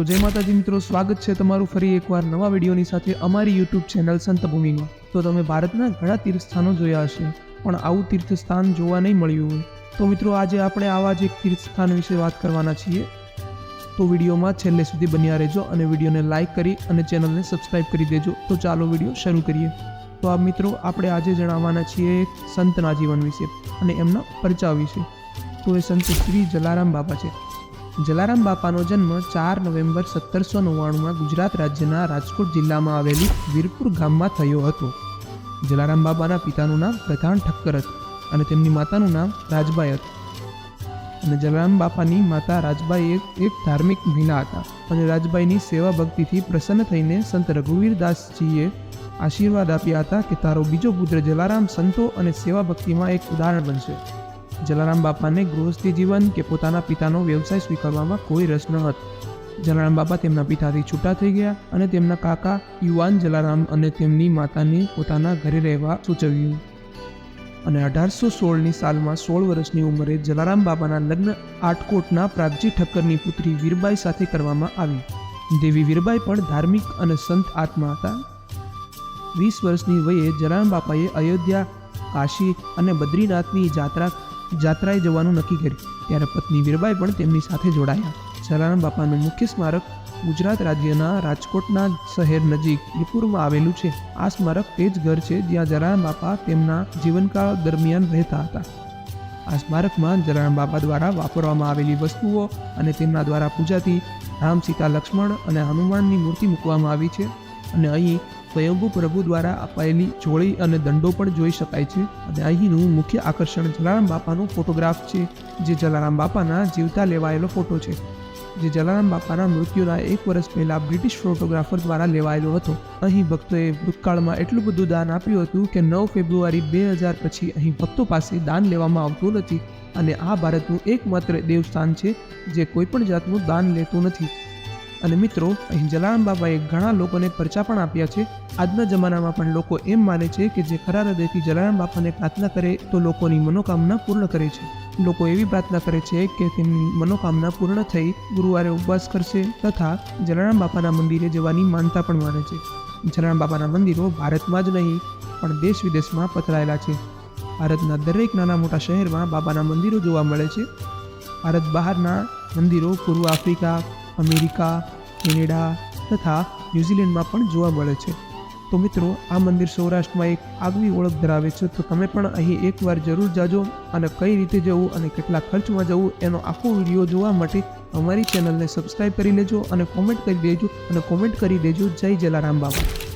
તો જય માતાજી મિત્રો, સ્વાગત છે તમારું ફરી એકવાર નવા વિડીયોની સાથે અમારી યુટ્યુબ ચેનલ સંતભૂમિમાં। તો તમે ભારતના ઘણા તીર્થસ્થાનો જોયા હશે, પણ આવું તીર્થસ્થાન જોવા નહીં મળ્યું હોય। તો મિત્રો આજે આપણે આવા જ એક તીર્થસ્થાન વિશે વાત કરવાના છીએ। તો વિડીયોમાં છેલ્લે સુધી બન્યા રહેજો અને વિડીયોને લાઇક કરી અને ચેનલને સબસ્ક્રાઇબ કરી દેજો। તો ચાલો વિડીયો શરૂ કરીએ। તો આ મિત્રો આપણે આજે જણાવવાના છીએ એક સંતના જીવન વિશે અને એમના પરચા વિશે। તો એ સંત શ્રી જલારામ બાપા છે। જલારામ બાપાનો જન્મ 4 નવેમ્બર 1799 ગુજરાત રાજ્યના રાજકોટ જિલ્લામાં આવેલી વીરપુર ગામમાં થયો હતો। જલારામ બાપાના પિતાનું નામ પ્રધાન ઠક્કર હતું અને તેમની માતાનું નામ રાજબાઈ હતું। અને જલારામ બાપાની માતા રાજબાઈ એક ધાર્મિક મહિલા હતા અને રાજબાઈની સેવા ભક્તિથી પ્રસન્ન થઈને સંત રઘુવીરદાસજીએ આશીર્વાદ આપ્યા હતા કે તારો બીજો પુત્ર જલારામ સંતો અને સેવા ભક્તિમાં એક ઉદાહરણ બનશે। જલારામ બાપાને ગૃહસ્થી જીવન કે પોતાના પિતાનો વ્યવસાય સ્વીકારવામાં કોઈ રસ ન હતો। જલારામ બાપા તેમના પિતાથી છૂટા થઈ ગયા અને તેમના કાકા યુવાન જલારામ અને તેમની માતાને પોતાના ઘરે રહેવા સૂચવ્યું। અને 1816ની સાલમાં 16 વર્ષની ઉંમરે જલારામ બાપાના લગ્ન આટકોટના પ્રાગજી ઠક્કરની પુત્રી વીરબાઈ સાથે કરવામાં આવી। દેવી વીરબાઈ પણ ધાર્મિક અને સંત આત્મા હતા। 20 વર્ષની વયે જલારામ બાપાએ અયોધ્યા, કાશી અને બદ્રીનાથની જાત્રાએ જવાનું નક્કી કર્યું, ત્યારે પત્ની વીરબાઈ પણ તેમની સાથે જોડાયા। જલારામ બાપાનું મુખ્ય સ્મારક ગુજરાત રાજ્યના રાજકોટના શહેર નજીક વીરપુરમાં આવેલું છે। આ સ્મારક તે જ ઘર છે જ્યાં જલારામ બાપા તેમના જીવનકાળ દરમિયાન રહેતા હતા। આ સ્મારકમાં જલારામ બાપા દ્વારા વાપરવામાં આવેલી વસ્તુઓ અને તેમના દ્વારા પૂજાતી રામ, સીતા, લક્ષ્મણ અને હનુમાનની મૂર્તિ મૂકવામાં આવી છે। અને અહીં સ્વયંભૂ પ્રભુ દ્વારા અપાયેલી જોડી અને દંડો પણ જોઈ શકાય છે। અને અહીંનું મુખ્ય આકર્ષણ જલારામ બાપાનો ફોટોગ્રાફ છે, જે જલારામ બાપાના જીવતા લેવાયેલો ફોટો છે, જે જલારામ બાપાના મૃત્યુના 1 વર્ષ પહેલાં બ્રિટિશ ફોટોગ્રાફર દ્વારા લેવાયેલો હતો। અહીં ભક્તોએ ભૂતકાળમાં એટલું બધું દાન આપ્યું હતું કે 9 ફેબ્રુઆરી 2000 પછી અહીં ભક્તો પાસે દાન લેવામાં આવતું નથી અને આ ભારતનું એકમાત્ર દેવસ્થાન છે જે કોઈપણ જાતનું દાન લેતું નથી। અને મિત્રો, અહીં જલારામ બાપાએ ઘણા લોકોને પરચા પણ આપ્યા છે। આજના જમાનામાં પણ લોકો એમ માને છે કે જે ખરા હૃદયથી જલારામ બાપાને પ્રાર્થના કરે તો લોકોની મનોકામના પૂર્ણ કરે છે। લોકો એવી પ્રાર્થના કરે છે કે તેમની મનોકામના પૂર્ણ થઈ ગુરુવારે ઉપવાસ કરશે તથા જલારામ બાપાના મંદિરે જવાની માનતા પણ માને છે। જલારામ બાપાના મંદિરો ભારતમાં જ નહીં પણ દેશ વિદેશમાં પથરાયેલા છે। ભારતના દરેક નાના મોટા શહેરમાં બાપાના મંદિરો જોવા મળે છે। ભારત બહારના મંદિરો પૂર્વ આફ્રિકા, અમેરિકા, કેનેડા તથા ન્યૂઝીલેન્ડમાં પણ જોવા મળે છે। તો મિત્રો, આ મંદિર સૌરાષ્ટ્રમાં એક આગવી ઓળખ ધરાવે છે। તો તમે પણ અહીં એકવાર જરૂર જાજો અને કઈ રીતે જવું અને કેટલા ખર્ચમાં જવું એનો આખો વિડીયો જોવા માટે અમારી ચેનલને સબસ્ક્રાઈબ કરી લેજો અને કોમેન્ટ કરી દેજો જય જલારામ બાપા।